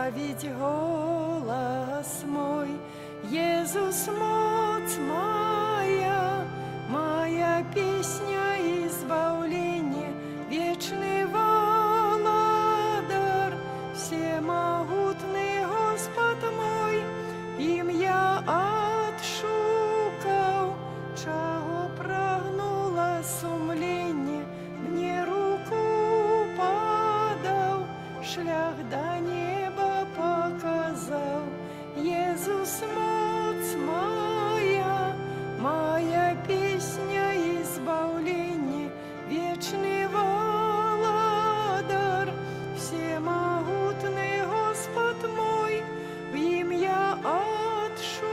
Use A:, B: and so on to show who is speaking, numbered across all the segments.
A: славить голос мой. Иисус, моц моя, моя песня избавления, вечный Володар, всемогутный Господь мой, им я отшукав, чего прагнула сумление, мне руку подал, шлях до неба показал. Иисус, моц моя, моя песня избавления, вечный Володар, всемогутный Господь мой, им я отшукав,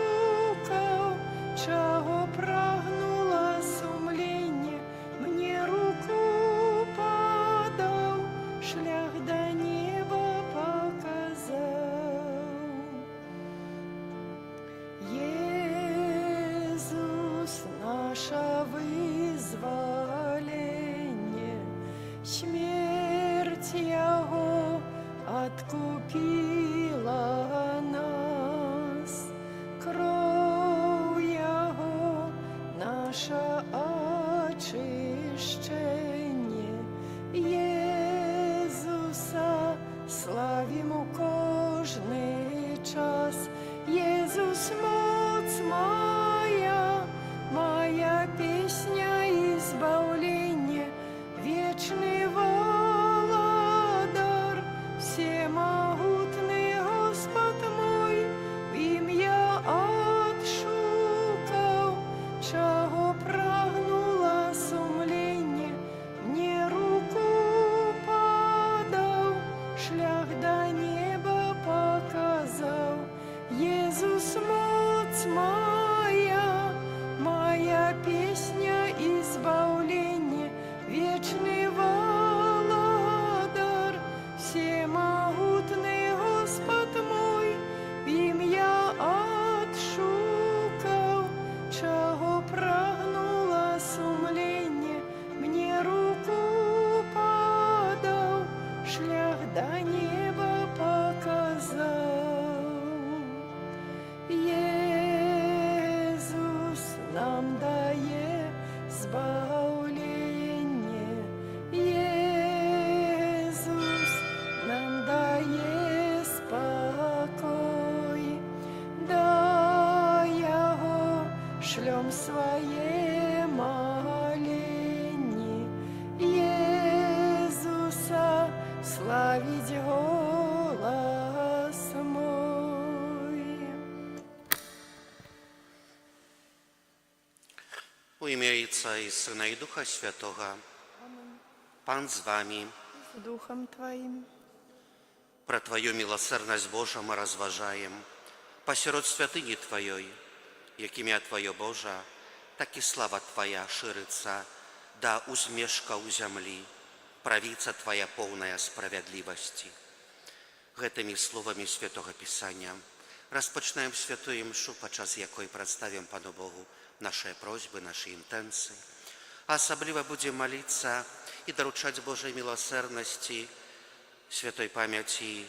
A: чего прагнула сумление, мне руку подал, шлях до неба показал. Иисус, наше вызволение, смерть Его откупила нас, кровь Его наше очищение. Иисуса славим у кожний час. Иисус, моц моя, моя песня избавления, вечный Володар, всемогутный Господь мой, им я отшукав, чего прагнула сумление, мне руку подал, шлях до неба показал. Иисус, моц моя, моя песня избавления, вечный Володар, всемогутный Господь мой, им я отшукав, чего прагнула сумление, мне руку подал, шлях до неба показал. Иисус нам дає збавлення, Иисус нам дає спокой, до Його шлем своє моління, Иисуса славить голос мой.
B: U imię Ojca i Syna i Ducha Świętego. Pan z wami.
A: С Духом Твоим.
B: Про Твою милосердность, Божа, мы разважаем. Посеред святыни Твоей, jak imię Twoje Boża, tak i sława Twoja ширится, да узмешка у земли, правица Твоя полная справедливости. Гэтымі словамі Святого Писания rozpoczynamy świętую mszę, podczas jakiej przedstawiam Panu Bogu nasze prośby, nasze intencje. A особливо будем молиться и доручать Божьей милосердности святой памяти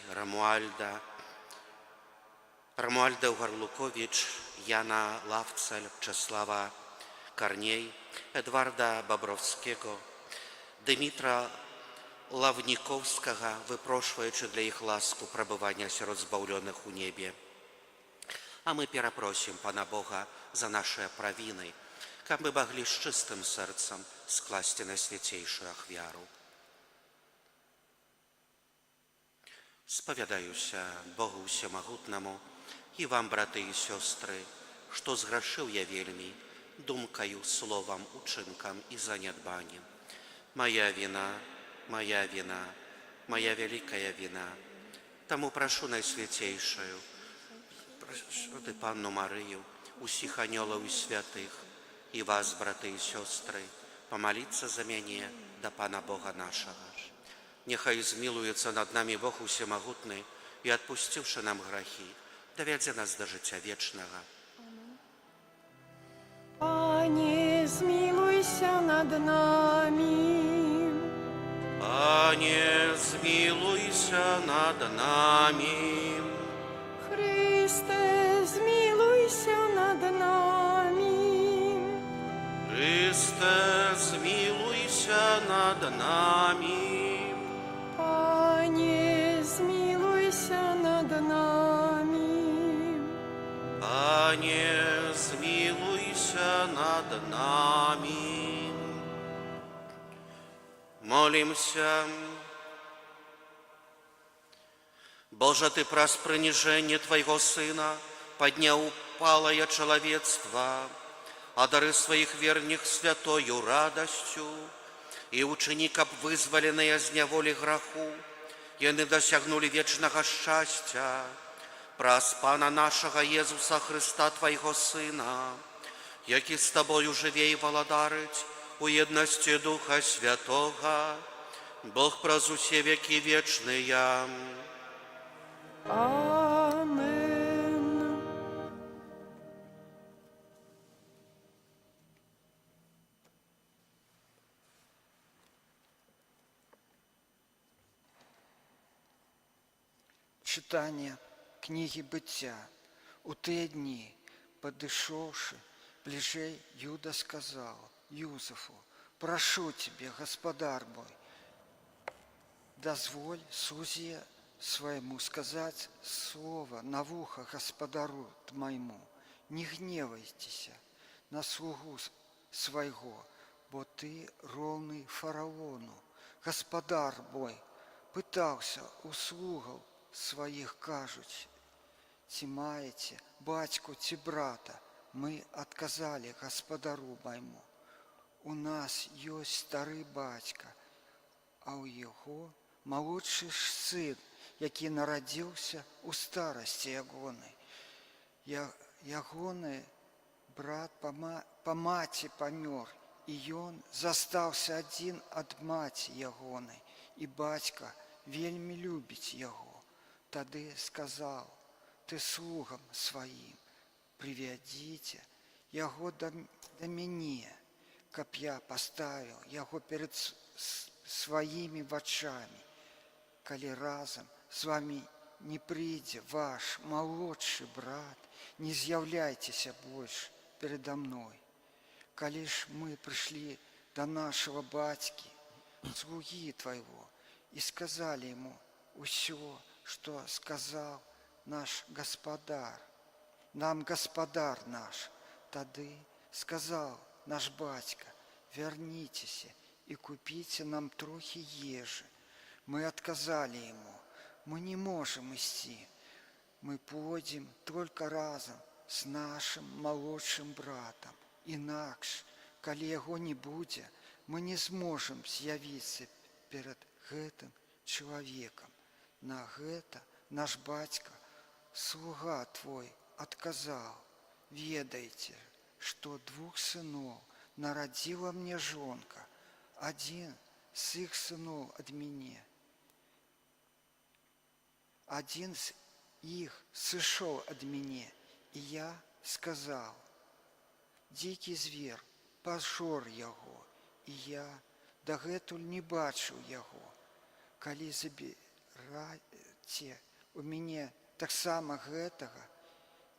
B: Romualdę Ugarlukowicz, Jana Lawcel, Czesława Karniej, Edwarda Babrowskiego, Dymitra Lawnikowskiego, wypрошуючи для их ласку пробывания сирот збавленных у небе. А мы перепросим Пана Бога за наши провины, как мы могли с чистым сердцем скласть на святейшую ахвяру. Spowiadаюся Богу Всемогутному и вам, браты и сестры, что сгрешил я вельми, думкою, словом, учинком и занедбанием. Моя вина, моя вина, моя великая вина. Тому прошу Найсвятейшую, прошу Панну Марию, усіх анёлов и святых, и вас, браты и сестры, помолиться за меня до Пана Бога нашего. Нехай змилуется над нами Бог Всемогутный и, отпустивши нам грехи, доведзе нас до життя вечного.
A: Пане, змилуйся над нами.
B: Пане, змилуйся над нами.
A: Христе, змилуйся над нами.
B: Христе, змилуйся над нами.
A: Пане, змилуйся над нами.
B: Пане, змилуйся над нами. Молимся. Боже, Ты праз принижение Твоего Сына поднял упалое человечество, а дары своих верных святою радостью, и учеников, вызволенные из неволи граху, яны досягнули вечного счастья. Праз Пана нашего Иисуса Христа, Твоего Сына, який с Тобою живе и володарить у едности Духа Святого, Бог праз усе веки вечные.
A: Амен.
C: Читання книги Быття. У те дні, подышавши ближей, Юда сказал Юзефу: «Прошу тебе, господар мой, дозволь сузе своему сказать слово на ухо господару моему. Не гневайтесь на слугу своего, бо ты ровный фараону. Господар мой пытался у слугов своих, кажуть, ці маете батьку, ці брата. Мы отказали господару моему. У нас есть старый батька, а у его молодший сын, який народился у старости ягоны. Ягоны брат по маці помер, и он застался один от маці ягоны, и батька вельми любить его. Тады сказал ты слугам своим: приведите яго до мяне, каб я поставил яго перед своими вачами. Калі разом с вами не придя ваш молодший брат, не з'являйтеся больше передо мной. Калі ж мы пришли до нашего батьки, слуги твоего, и сказали ему все, что сказал наш господар, нам господар наш, тады сказал наш батька: вернитесь и купите нам трохи ежи. Мы отказали ему: мы не можем идти, мы пойдем только разом с нашим молодшим братом. Инакш, калі яго не будзе, мы не сможем з'явиться перед гэтым человеком. На гэта наш батька, слуга твой, отказал: ведайте, что 2 сынов народила мне жонка, один с их сынов от меня. Один з их сышел от меня, и я сказал: дикий зверь пожор яго, и я дагэтуль не бачыў яго. Калі забираце у мяне таксама гэтага,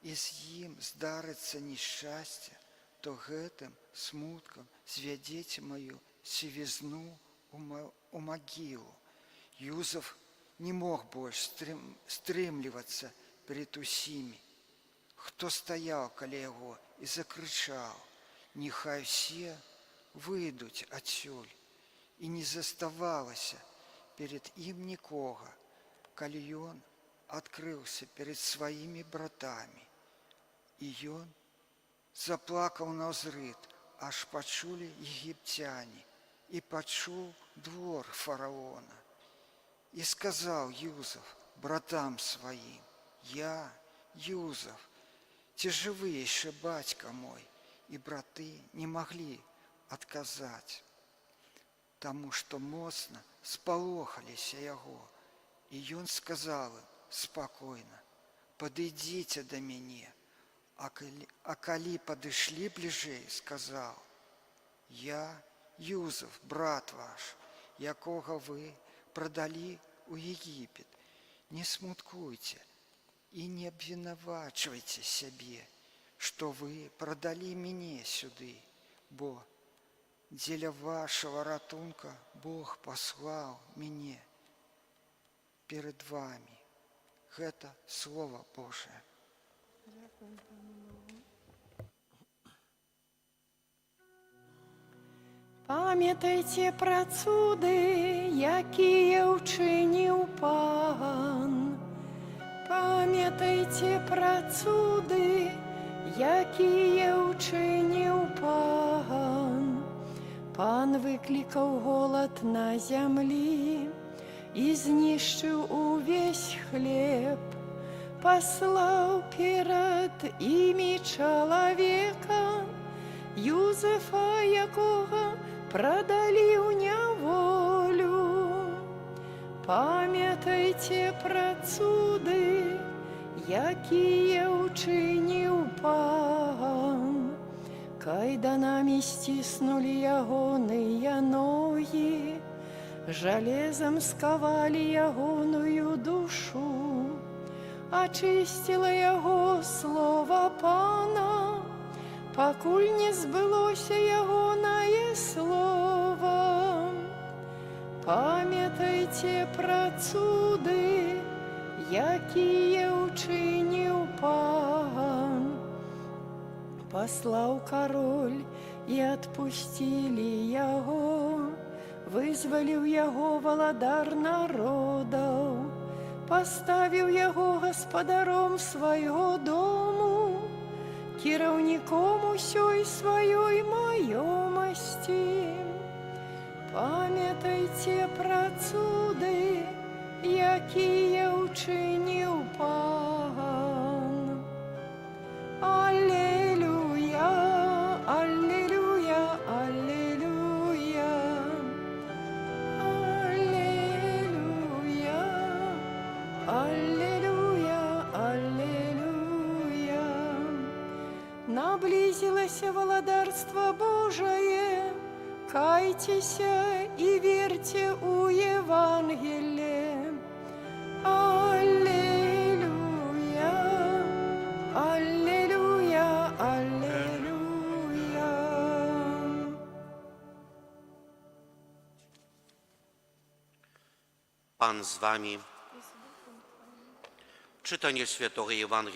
C: і з ім здарыцца несчасце, то гэтым смуткам звядзеце мою сівізну у магілу. Юзеф не мог больше стрымлівацца перед усімі, хто стаяў каля яго, і закрычаў: нехай все выйдуць адсюль. І не заставалася перед ім нікога, калі ён адкрыўся перед сваімі братамі. І ён заплакаў наўзрыд, аж пачулі егіпцяне, і пачуў двор фараона. И сказал Юзеф братам своим: я, Юзеф, ці живы еще батька мой? И браты не могли отказать, тому что моцна спалохаліся яго. И он сказал им спокойно: подойдите до меня. А калі подошли ближей, сказал: я, Юзеф, брат ваш, якого вы продали у Египет. Не смуткуйте и не обвинувачивайте себе, что вы продали меня сюды, бо для вашего ратунка Бог послал меня перед вами. Это Слово Божие.
A: Пам'ятайте про цуди, які учинив Пан. Пам'ятайте про цуди, які учинив Пан. Пан викликав голод на землі і знищив увесь хліб. Послав перед ім'я чоловіка, Юзефа, якого продали у неволю. Пам'ятайте про цуди, які учинив Пан. Кайданами стиснули ягоные ноги, железом сковали ягоную душу. Очистило яго слово Пана, покуль не збылося ягонае слово. Памятайте про цуды, якія учинив Пан. Послав король, і отпустили яго, вызволив яго валадар народов, поставив яго гаспадаром свайго дому, кіраўніком усёй сваёй маёмасці. Памятайте про цуды, якія учинив Пан. Аллилуйя, аллилуйя, аллилуйя. Аллилуйя, аллилуйя, аллилуйя. Наблизилось владарство Божие, кайтеся и верьте у Евангелие. Аллилуйя, аллилуйя, аллилуйя.
B: Pan z wami. Czytanie Świętego Ewangelii